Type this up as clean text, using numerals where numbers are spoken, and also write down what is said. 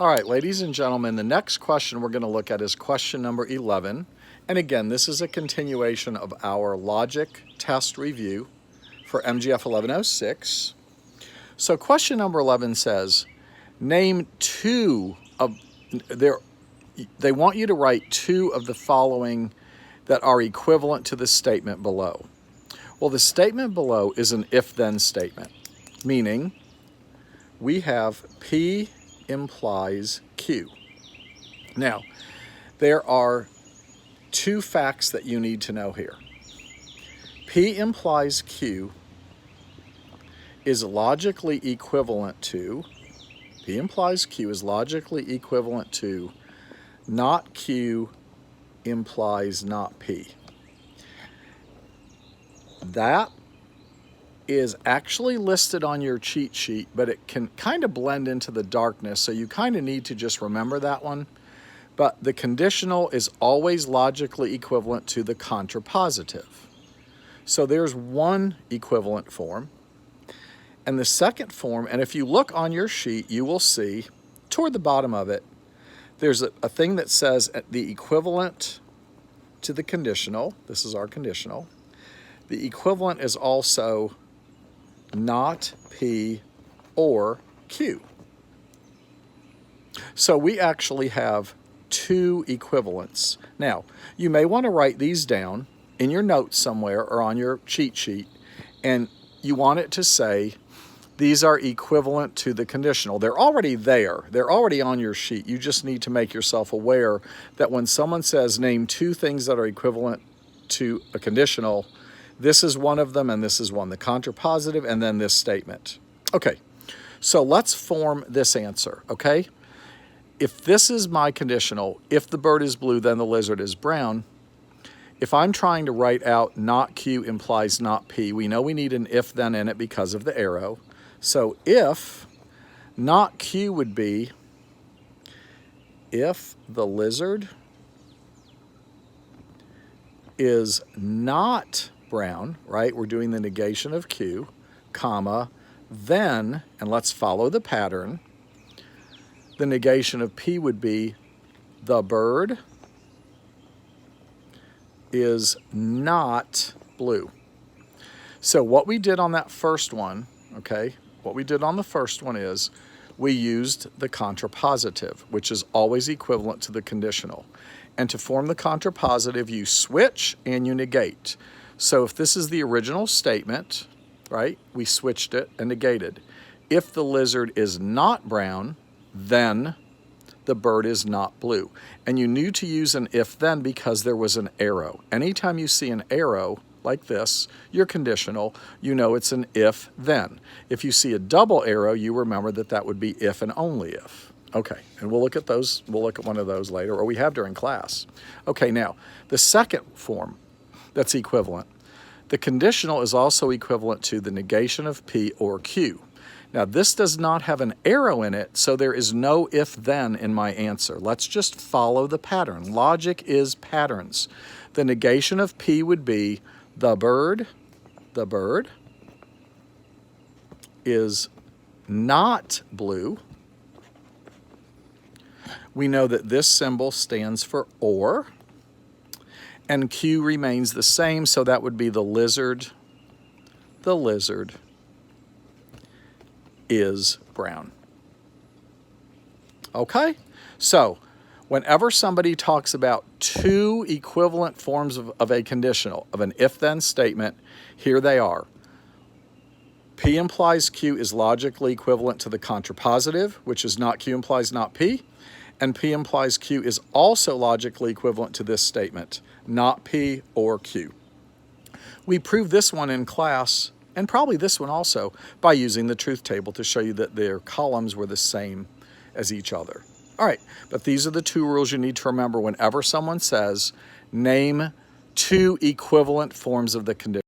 All right, ladies and gentlemen, the next question we're going to look at is question number 11. And again, this is a continuation of our logic test review for MGF 1106. So question number 11 says, name two of, they want you to write two of the following that are equivalent to the statement below. Well, the statement below is an if-then statement, meaning we have P implies Q. Now, there are two facts that you need to know here. P implies Q is logically equivalent to, P implies Q is logically equivalent to not Q implies not P. That is actually listed on your cheat sheet, but it can kind of blend into the darkness, so you kind of need to just remember that one. But the conditional is always logically equivalent to the contrapositive. So there's one equivalent form. And the second form, and if you look on your sheet, you will see toward the bottom of it, there's a thing that says the equivalent to the conditional. This is our conditional. The equivalent is also not P or Q. So we actually have two equivalents. Now, you may want to write these down in your notes somewhere or on your cheat sheet, and you want it to say these are equivalent to the conditional. They're already there. They're already on your sheet. You just need to make yourself aware that when someone says name two things that are equivalent to a conditional, this is one of them and this is one, the contrapositive and then this statement. Okay, so let's form this answer, okay? If this is my conditional, if the bird is blue, then the lizard is brown. If I'm trying to write out not Q implies not P, we know we need an if then in it because of the arrow. So if not Q would be if the lizard is not brown, right? We're doing the negation of Q, comma, then, and let's follow the pattern, the negation of P would be the bird is not blue. So what we did on that first one, okay, what we did on the first one is we used the contrapositive, which is always equivalent to the conditional. And to form the contrapositive, you switch and you negate. So if this is the original statement, right, we switched it and negated. If the lizard is not brown, then the bird is not blue. And you knew to use an if then because there was an arrow. Anytime you see an arrow like this, you're conditional, you know it's an if then. If you see a double arrow, you remember that that would be if and only if. Okay, and we'll look at those, we'll look at one of those later, or we have during class. Okay, now, the second form that's equivalent, the conditional is also equivalent to the negation of P or Q. Now, this does not have an arrow in it, so there is no if-then in my answer. Let's just follow the pattern. Logic is patterns. The negation of P would be the bird is not blue. We know that this symbol stands for or, and Q remains the same, so that would be the lizard is brown. Okay, so whenever somebody talks about two equivalent forms of a conditional, of an if-then statement, here they are. P implies Q is logically equivalent to the contrapositive, which is not Q implies not P, and P implies Q is also logically equivalent to this statement, not P or Q. We proved this one in class, and probably this one also, by using the truth table to show you that their columns were the same as each other. All right, but these are the two rules you need to remember whenever someone says, name two equivalent forms of the condition.